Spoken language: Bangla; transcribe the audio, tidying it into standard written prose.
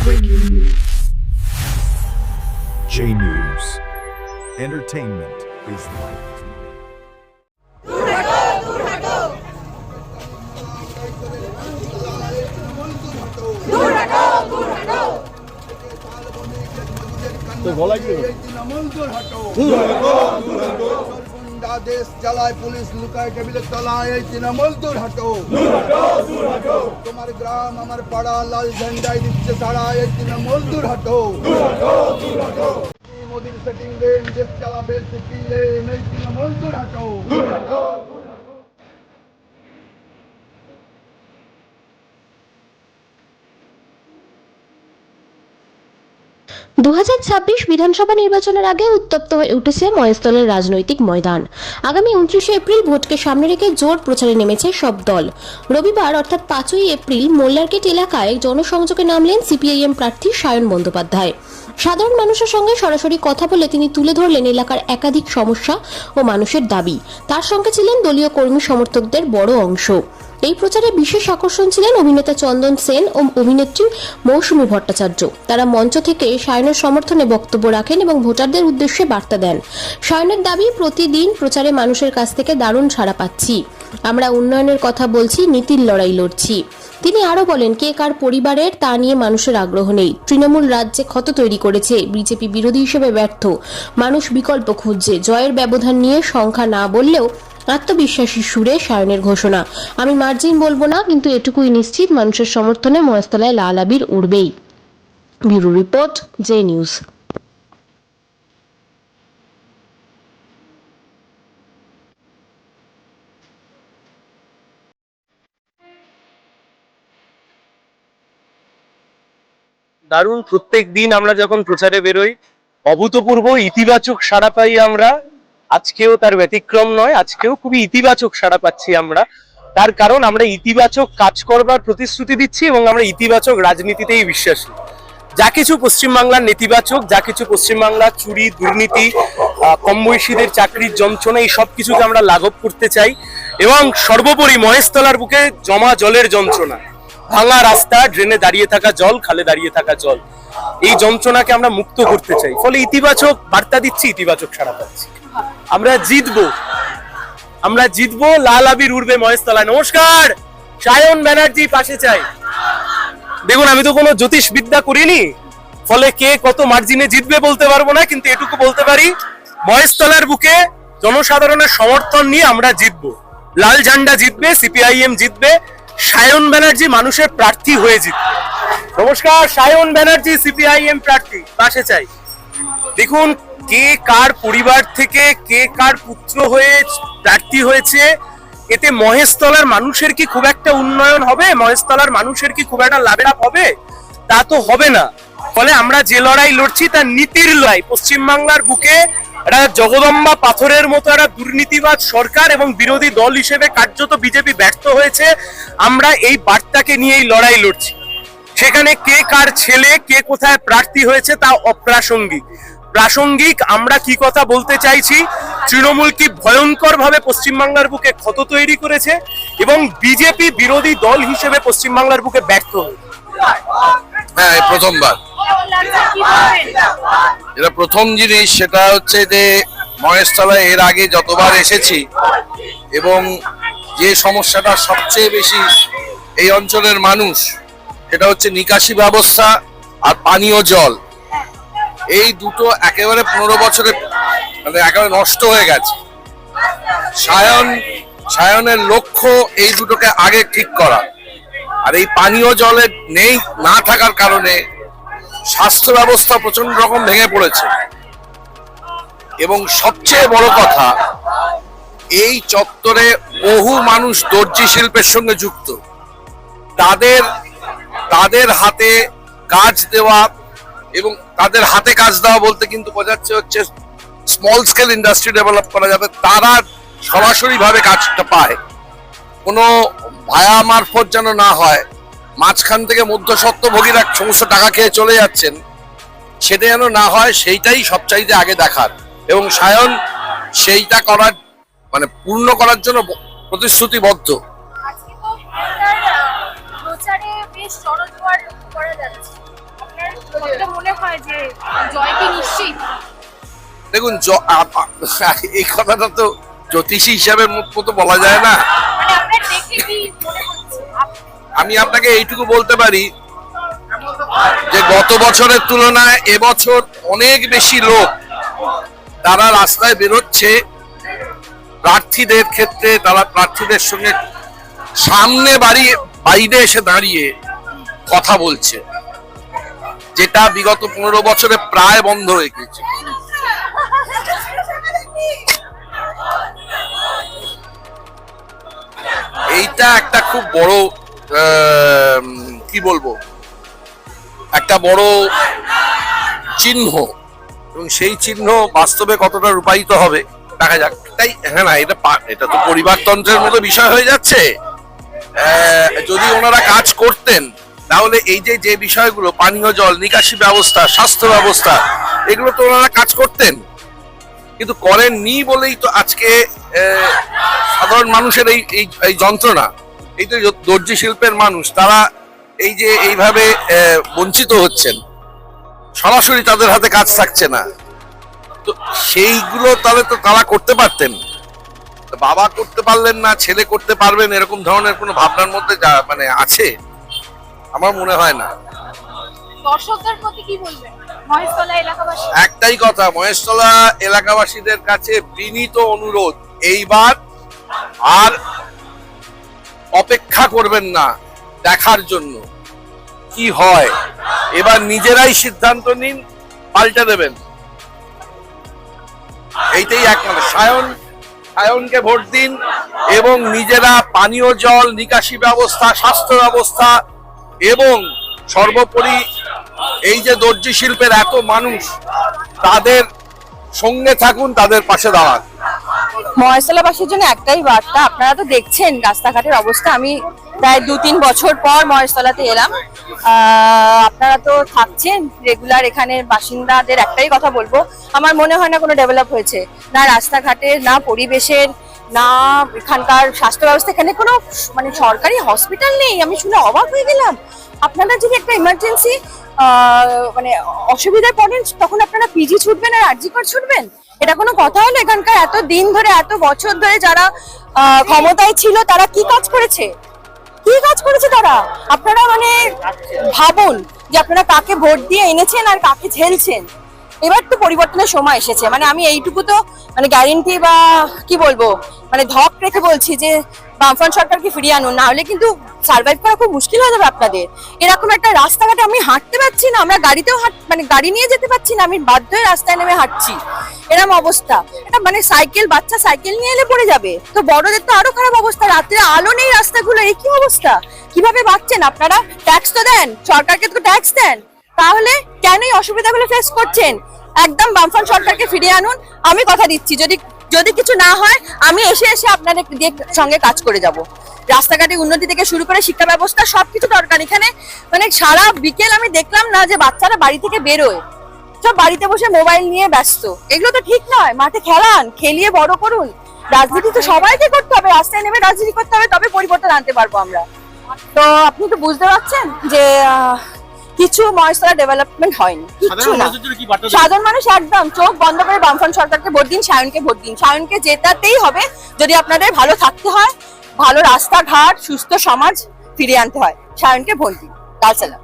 Breaking news. J News. Entertainment is right. দেশ জ্বালায় পুলিশ লুকায় টেবিলের তলায় এই তৃণমূল দূর হটো তোমার গ্রাম আমার পাড়া লাল ঝান্ডায় দিচ্ছে তারা এই তৃণমূল দূর হটো মোদির সেটিং লেন দেশ চালাবে সিপিএম এই তৃণমূল দূর হটো 2026 বিধানসভা নির্বাচনের আগে উত্তপ্ত হয়ে উঠেছে মহেশতলের রাজনৈতিক ময়দান। আগামী 29 এপ্রিল ভোটকে সামনে রেখে জোর প্রচারে নেমেছে সব দল। রবিবার অর্থাৎ 5ই এপ্রিল মোল্লারকেট এলাকায় জনসংযোগে নামলেন সিপিআইএম প্রার্থী সায়ন বন্দ্যোপাধ্যায়। সাধারণ মানুষের সঙ্গে সরাসরি কথা বলে তিনি তুলে ধরলেন এলাকার একাধিক সমস্যা ও মানুষের দাবি। তার সঙ্গে ছিলেন দলীয় কর্মী সমর্থকদের বড় অংশ। এই প্রচারে বিশেষ আকর্ষণ ছিলেন অভিনেতা চন্দন সেন ও অভিনেত্রী মৌসুমী ভট্টাচার্য। তারা মঞ্চ থেকে সায়নের সমর্থনে বক্তব্য রাখেন এবং ভোটারদের উদ্দেশ্যে বার্তা দেন। সায়নের দাবি, প্রতিদিন প্রচারে মানুষের কাছ থেকে দারুণ সাড়া পাচ্ছি, আমরা উন্নয়নের কথা বলছি, নীতির লড়াই লড়ছি। তিনি আরো বলেন, কে কার পরিবারের তা নিয়ে মানুষের আগ্রহ নেই। তৃণমূল রাজ্যে ক্ষত তৈরি করেছে, বিজেপি বিরোধী হিসেবে ব্যর্থ, মানুষ বিকল্প খুঁজছে। জয়ের ব্যবধান নিয়ে সংখ্যা না বললেও আত্মবিশ্বাসী সুরে সায়নের ঘোষণা, আমি মার্জিন বলবো না, কিন্তু এটুকুই নিশ্চিত মানুষের সমর্থনে মহেশতলায় লাল আবির উড়বেই। Bureau report, J news. দারুণ, প্রত্যেক দিন আমরা যখন প্রচারে বেরোই অভূতপূর্ব ইতিবাচক সাড়া পাই আমরা। আজকেও তার ব্যতিক্রম নয়, আজকেও খুবই ইতিবাচক সাড়া পাচ্ছি আমরা। তার কারণ আমরা ইতিবাচক কাজ করবার প্রতিশ্রুতি দিচ্ছি এবং আমরা ইতিবাচক রাজনীতিতেই বিশ্বাসী। যা কিছু পশ্চিমবাংলার নেতিবাচক, যা কিছু পশ্চিমবাংলার চুরি, দুর্নীতি, কম বয়সীদের চাকরির যন্ত্রণা, এই সব কিছুকে আমরা লাঘব করতে চাই। এবং সর্বোপরি মহেশতলার বুকে জমা জলের যন্ত্রণা, ভাঙা রাস্তা, ড্রেনে দাঁড়িয়ে থাকা জল, খালে দাঁড়িয়ে থাকা জল, এই যন্ত্রণাকে আমরা মুক্ত করতে চাই। ফলে ইতিবাচক বার্তা দিচ্ছি, ইতিবাচক সাড়া পাচ্ছি। আমরা জিতবো, আমরা জিতবো, লাল আবির উড়বে মহেশতলায়। নমস্কার, সায়ন ব্যানার্জি পাশে চাই। দেখুন, আমি তো কোনো জ্যোতিষ বিদ্যা করিনি, ফলে কে কত মার্জিনে জিতবে বলতে পারবো না, কিন্তু এটুকু বলতে পারি, মহেশতলার বুকে জনসাধারণের সমর্থন নিয়ে আমরা জিতবো। লাল ঝান্ডা জিতবে, সিপিআইএম জিতবে, সায়ন ব্যানার্জি মানুষের প্রার্থী হয়ে জিতবে। নমস্কার, সায়ন ব্যানার্জি সিপিআইএম প্রার্থী, পাশে চাই। দেখুন, কে কার পরিবার থেকে কে কার পুত্র হয়ে প্রার্থী হয়েছে, এতে মহেশতলার মানুষের কি খুব একটা উন্নয়ন হবে? মহেশতলার মানুষের কি খুব একটা লাভ হবে? তা তো হবে না। ফলে আমরা যে লড়াই লড়ছি তার নীতির লড়াই। পশ্চিমবাংলার বুকে একটা জগদম্বা পাথরের মতো একটা দুর্নীতিবাদ সরকার এবং বিরোধী দল হিসেবে কার্যত বিজেপি ব্যর্থ হয়েছে। আমরা এই বার্তাকে নিয়েই লড়াই লড়ছি। সেখানে কে কার ছেলে, কে কোথায় প্রার্থী হয়েছে তা অপ্রাসঙ্গিক। প্রাসঙ্গিক আমরা কি কথা বলতে চাইছি, তৃণমূল কি ভয়ঙ্কর ভাবে পশ্চিমবাংলার বুকে ক্ষত তৈরি করেছে এবং বিজেপি বিরোধী দল হিসেবে পশ্চিমবাংলার বুকে ব্যর্থ হয়েছে। হ্যাঁ, প্রথমবার এটা প্রথম জিনিস, সেটা হচ্ছে যে মহেশতলায় এর আগে যতবার এসেছি এবং যে সমস্যাটা সবচেয়ে বেশি এই অঞ্চলের মানুষ, সেটা হচ্ছে নিকাশি ব্যবস্থা আর পানীয় জল। এই দুটো একেবারে 15 বছরে মানে একেবারে নষ্ট হয়ে গেছে। সায়নের লক্ষ্য এই দুটোকে আগে ঠিক করা। আর এই পানীয় জলের নেই না থাকার কারণে স্বাস্থ্য ব্যবস্থা প্রচন্ড রকম ভেঙে পড়েছে। এবং সবচেয়ে বড় কথা, এই চত্বরে বহু মানুষ দর্জি শিল্পের সঙ্গে যুক্ত। তাদের হাতে কাজ দেওয়া, এবং তাদের হাতে কাজ দেওয়া বলতে কিন্তু বোঝাচ্ছে হচ্ছে স্মল স্কেল ইন্ডাস্ট্রি ডেভেলপ করা যাবে। তারা সরাসরি ভাবে কাজটা পায়, কোনো ভায়া মারফত যেন না হয়, মাঝখান থেকে মধ্যস্বত্বভোগীরা সমস্ত টাকা খেয়ে চলে যাচ্ছেন, সেটা যেন না হয়, সেইটাই সবচাইতে আগে দেখার। এবং সায়ন সেইটা করার মানে পূর্ণ করার জন্য প্রতিশ্রুতিবদ্ধ। প্রচারে বেশ জনজোয়ার লক্ষ্য করা যাচ্ছে, কতটা মনে হয় যে জয় কি নিশ্চিত? দেখুন এই কথাটা তো জ্যোতিষী হিসাবে মতো বলা যায় না। মানে আপনার দেখে কি মনে হচ্ছে? আমি আপনাকে এইটুকু বলতে পারি যে গত বছরের তুলনায় এবছর অনেক বেশি লোক তারা রাস্তায় বেরোচ্ছে প্রার্থীদের ক্ষেত্রে, তারা প্রার্থীদের সঙ্গে সামনে বাইরে এসে দাঁড়িয়ে কথা বলছে, যেটা বিগত 15 বছরে প্রায় বন্ধ হয়ে গেছে। এইটা একটা খুব বড় কি বলবো, একটা বড় চিহ্ন, এবং সেই চিহ্ন বাস্তবে কতটা রূপায়িত হবে দেখা যাক। তাই হ্যাঁ না, এটা তো পরিবারতন্ত্রের মতো বিষয় হয়ে যাচ্ছে। যদি ওনারা কাজ করতেন তাহলে এই যে বিষয়গুলো, পানীয় জল, নিকাশি ব্যবস্থা, স্বাস্থ্য ব্যবস্থা, এগুলো তো ওনারা কাজ করতেন, কিন্তু করেননি বলেই তো আজকে সাধারণ মানুষের এই যন্ত্রণা। এই তো দর্জি শিল্পের মানুষ, তারা এইভাবে বঞ্চিত হচ্ছেন, সরাসরি তাদের হাতে কাজ থাকছে না। তো সেইগুলো তাহলে তো তারা করতে পারতেন, বাবা করতে পারলেন না, ছেলে করতে পারবেন এরকম ধরনের কোনো ভাবনার মধ্যে মানে আছে? আমার মনে হয় না। দর্শকদের প্রতি কি বলবেন মহেশতলা এলাকাবাসী? একটাই কথা, মহেশতলা এলাকাবাসীদের কাছে বিনীত অনুরোধ, এইবার আর অপেক্ষা করবেন না দেখার জন্য কি হয়। এবার নিজেরাই সিদ্ধান্ত নিন, পাল্টে দেবেন, এইটাই একমাত্র। সায়নকে ভোট দিন এবং নিজেরা পানীয় জল, নিকাশি ব্যবস্থা, স্বাস্থ্য ব্যবস্থা এবং সর্বোপরি এই যে দর্জি শিল্পের এত মানুষ, তাদের সঙ্গে থাকুন, তাদের পাশে দাঁড়ান। মহেশতলাবাসীর জন্য একটাই বার্তা, আপনারা তো দেখছেন রাস্তাঘাটের অবস্থা। আমি প্রায় 2-3 বছর পর মহেশতলাতে এলাম। আপনারা তো থাকছেন রেগুলার এখানের বাসিন্দাদের একটাই কথা বলবো, আমার মনে হয় না কোনো ডেভেলপ হয়েছে, না রাস্তাঘাটের, না পরিবেশের, না এখানকার স্বাস্থ্য ব্যবস্থা। এখানে কোনো মানে সরকারি হসপিটাল নেই, আমি শুনে অবাক হয়ে গেলাম। আপনারা যদি একটা ইমার্জেন্সি মানে অসুবিধায় পড়েন, তখন আপনারা পিজি ছুটবেন আর আরজি কর ছুটবেন? এটা কোনো কথা হলো? এখানকার এত দিন ধরে, এত বছর ধরে যারা ক্ষমতায় ছিল, তারা কি কাজ করেছে? কি কাজ করেছে তারা? আপনারা মানে ভাবুন যে আপনারা কাকে ভোট দিয়ে এনেছেন আর কাকে ঝেলছেন। এবার তো পরিবর্তনের সময় এসেছে। মানে আমি এইটুকু তো মানে গ্যারেন্টি বা কি বলবো, মানে ধপ রেখে বলছি যে বামফ্রন্ট সরকারকে ফিরিয়ে আনুন, না হলে কিন্তু সার্ভাইভ করা খুব মুশকিল হয়ে যাবে আপনাদের। এরকম একটা রাস্তাঘাটে আমি হাঁটতে পারছি না, আমরা গাড়িতেও মানে গাড়ি নিয়ে যেতে পারছি না, আমি বাধ্য হয়ে রাস্তায় নেমে হাঁটছি, এরকম অবস্থা। এটা মানে বাচ্চা সাইকেল নিয়ে এলে পড়ে যাবে, তো বড়দের তো আরো খারাপ অবস্থা। রাত্রে আলো নেই রাস্তাগুলো, এই কি অবস্থা? কিভাবে বাঁচছেন আপনারা? ট্যাক্স তো দেন, সরকারকে তো ট্যাক্স দেন, তাহলে কেন এই অসুবিধাগুলো ফেস করছেন? একদম বামফ্রন্ট সরকারকে ফিরিয়ে আনুন। আমি কথা দিচ্ছি, যদি কিছু না হয়, আমি এসে আপনাদের সঙ্গে কাজ করে যাব। রাস্তাঘাটে উন্নতি থেকে শুরু করে শিক্ষা ব্যবস্থা সবকিছু দরকার এখানে। মানে সারা বিকেল আমি দেখলাম না যে বাচ্চারা বাড়ি থেকে বেরোয়, সব বাড়িতে বসে মোবাইল নিয়ে ব্যস্ত। এগুলো তো ঠিক নয়, মাঠে খেলান, খেলিয়ে বড় করুন। রাজনীতি তো সবাইকে করতে হবে, রাস্তায় নেমে রাজনীতি করতে হবে, তবে পরিবর্তন আনতে পারবো আমরা। তো আপনি তো বুঝতে পারছেন যে কিছু মহেশতলা ডেভেলপমেন্ট হয়নি, কিচ্ছু না। সাধারণ মানুষ একদম চোখ বন্ধ করে বামফ্রন্ট সরকারকে ভোট দিন, সায়নকে ভোট দিন। সায়নকে জেতাতেই হবে যদি আপনাদের ভালো থাকতে হয়, ভালো রাস্তাঘাট, সুস্থ সমাজ ফিরিয়ে আনতে হয়। সায়নকে ভোট দিন। লাল সালাম।